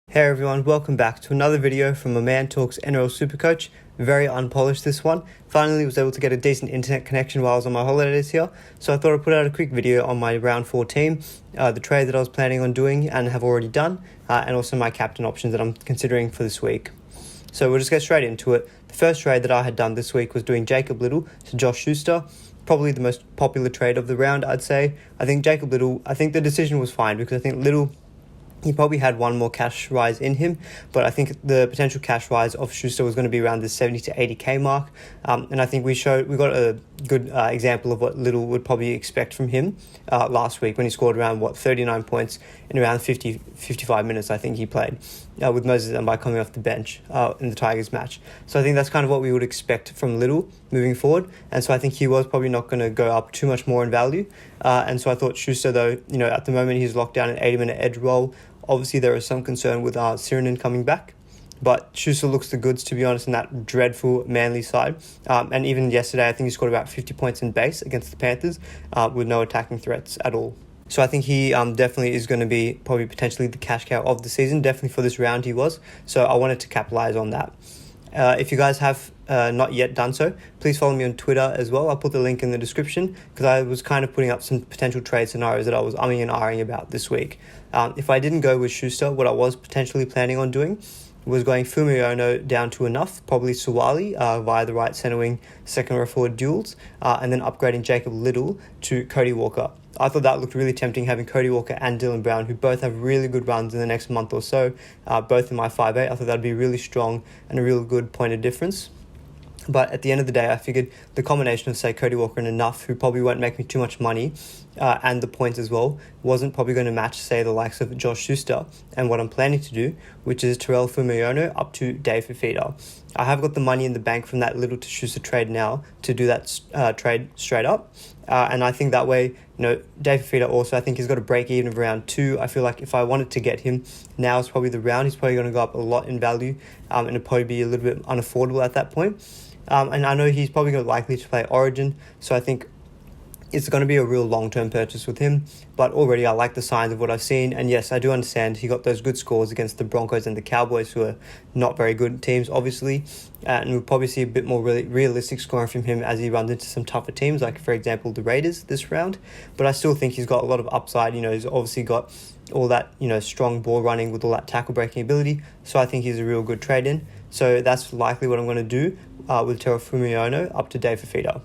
Hey everyone, welcome back to another video from My Man Talks NRL SuperCoach. Very unpolished this one. Finally was able to get a decent internet connection while I was on my holidays here, so I thought I'd put out a quick video on my round 4 team, the trade that I was planning on doing and have already done, and also my captain options that I'm considering for this week. So we'll just get straight into it. The first trade that I had done this week was doing Jacob Liddle to Josh Schuster. Probably the most popular trade of the round, I'd say. I think Jacob Liddle, I think the decision was fine because I think Liddle, he probably had one more cash rise in him, but I think the potential cash rise of Schuster was going to be around the 70 to 80k mark, and I think we got a good example of what Liddle would probably expect from him last week when he scored around 39 points in around 55 minutes. I think he played with Moses and by coming off the bench in the Tigers match. So I think that's kind of what we would expect from Liddle moving forward, and so I think he was probably not going to go up too much more in value, and so I thought Schuster, though, at the moment he's locked down an 80-minute edge role. Obviously, there is some concern with Sirinen coming back, but Schuster looks the goods, to be honest, in that dreadful Manly side. And even yesterday, I think he scored about 50 points in base against the Panthers with no attacking threats at all. So I think he definitely is going to be probably potentially the cash cow of the season. Definitely for this round he was. So I wanted to capitalize on that. If you guys have not yet done so, please follow me on Twitter as well. I'll put the link in the description because I was kind of putting up some potential trade scenarios that I was umming and ahhing about this week. If I didn't go with Schuster, what I was potentially planning on doing was going Fumiano down to enough, probably Suwali via the right centre wing second row forward duels, and then upgrading Jacob Liddle to Cody Walker. I thought that looked really tempting, having Cody Walker and Dylan Brown, who both have really good runs in the next month or so, both in my 5'8". I thought that'd be really strong and a real good point of difference. But at the end of the day, I figured the combination of, say, Cody Walker and Enough, who probably won't make me too much money, and the points as well, wasn't probably going to match, say, the likes of Josh Schuster and what I'm planning to do, which is Terrell Fumiano up to Dave Fifita. I have got the money in the bank from that Liddle to Schuster trade now to do that trade straight up. And I think that way, Dave Fifita also, I think he's got a break even of around 2. I feel like if I wanted to get him, now is probably the round. He's probably going to go up a lot in value, and it'll probably be a little bit unaffordable at that point. And I know he's probably likely to play Origin, so I think it's going to be a real long-term purchase with him. But already I like the signs of what I've seen, and yes, I do understand he got those good scores against the Broncos and the Cowboys, who are not very good teams, obviously, and we'll probably see a bit more realistic scoring from him as he runs into some tougher teams, like, for example, the Raiders this round. But I still think he's got a lot of upside. He's obviously got all that, strong ball running with all that tackle breaking ability, so I think he's a real good trade-in. So that's likely what I'm going to do with Terrell Fumiano up to Dave Fifita.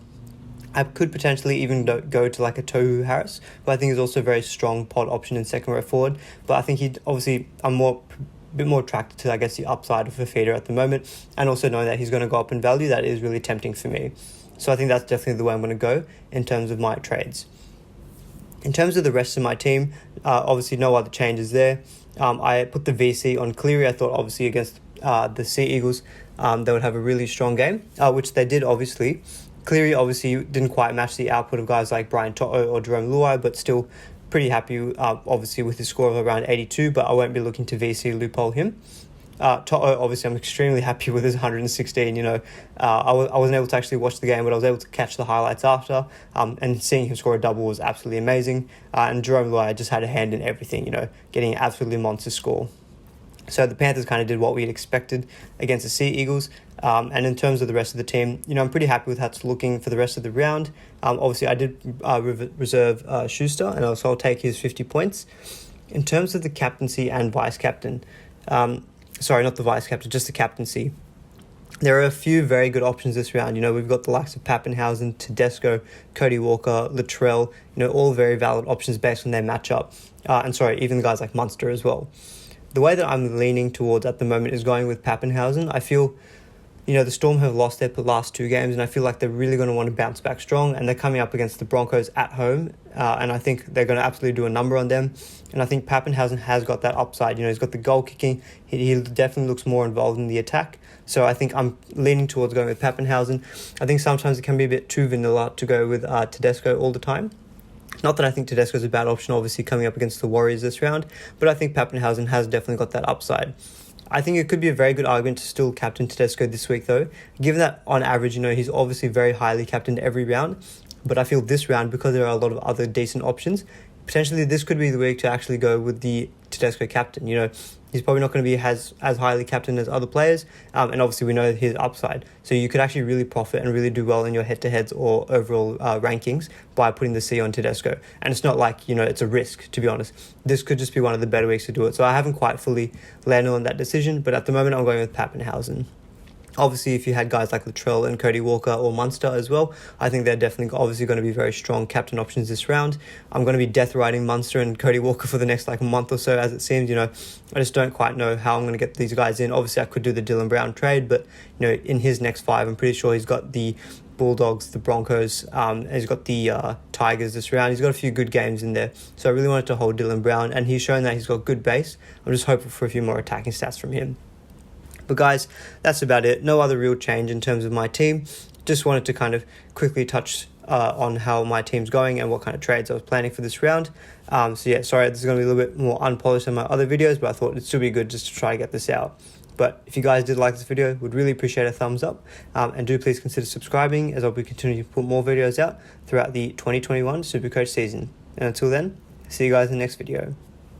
I could potentially even go to like a Tohu Harris, who I think is also a very strong pod option in second row forward. But I think I'm a bit more attracted to, I guess, the upside of Fifita at the moment, and also knowing that he's going to go up in value, that is really tempting for me. So I think that's definitely the way I'm going to go in terms of my trades. In terms of the rest of my team, obviously no other changes there. I put the VC on Cleary. I thought obviously against the Sea Eagles, they would have a really strong game, which they did obviously. Cleary obviously didn't quite match the output of guys like Brian To'o or Jerome Luai, but still pretty happy obviously with his score of around 82, but I won't be looking to VC loophole him. To'o, obviously I'm extremely happy with his 116. I wasn't able to actually watch the game, but I was able to catch the highlights after, and seeing him score a double was absolutely amazing. And Jerome Luai just had a hand in everything, getting an absolutely monster score. So the Panthers kind of did what we had expected against the Sea Eagles. And in terms of the rest of the team, I'm pretty happy with how it's looking for the rest of the round. Obviously, I did reserve Schuster, and also I'll take his 50 points. In terms of the captaincy and vice-captain, sorry, not the vice-captain, just the captaincy, there are a few very good options this round. We've got the likes of Pappenhausen, Tedesco, Cody Walker, Latrell, all very valid options based on their matchup. Even guys like Munster as well. The way that I'm leaning towards at the moment is going with Pappenhausen. I feel, the Storm have lost their last 2 games, and I feel like they're really going to want to bounce back strong, and they're coming up against the Broncos at home, and I think they're going to absolutely do a number on them. And I think Pappenhausen has got that upside. He's got the goal kicking. He definitely looks more involved in the attack. So I think I'm leaning towards going with Pappenhausen. I think sometimes it can be a bit too vanilla to go with Tedesco all the time. Not that I think Tedesco is a bad option, obviously, coming up against the Warriors this round, but I think Pappenhausen has definitely got that upside. I think it could be a very good argument to still captain Tedesco this week, though, given that on average, he's obviously very highly captained every round. But I feel this round, because there are a lot of other decent options, potentially this could be the week to actually go with the Tedesco captain. He's probably not going to be as highly captain as other players, and obviously we know his upside. So you could actually really profit and really do well in your head-to-heads or overall rankings by putting the C on Tedesco. And it's not like, it's a risk, to be honest. This could just be one of the better weeks to do it. So I haven't quite fully landed on that decision, but at the moment I'm going with Pappenhausen. Obviously, if you had guys like Latrell and Cody Walker or Munster as well, I think they're definitely obviously going to be very strong captain options this round. I'm going to be death riding Munster and Cody Walker for the next month or so, as it seems. I just don't quite know how I'm going to get these guys in. Obviously, I could do the Dylan Brown trade, but in his next 5, I'm pretty sure he's got the Bulldogs, the Broncos, and he's got the Tigers this round. He's got a few good games in there, so I really wanted to hold Dylan Brown, and he's shown that he's got good base. I'm just hopeful for a few more attacking stats from him. But guys, that's about it. No other real change in terms of my team. Just wanted to kind of quickly touch on how my team's going and what kind of trades I was planning for this round. So yeah, sorry, this is going to be a little bit more unpolished than my other videos, but I thought it'd still be good just to try to get this out. But if you guys did like this video, would really appreciate a thumbs up. And do please consider subscribing, as I'll be continuing to put more videos out throughout the 2021 SuperCoach season. And until then, see you guys in the next video.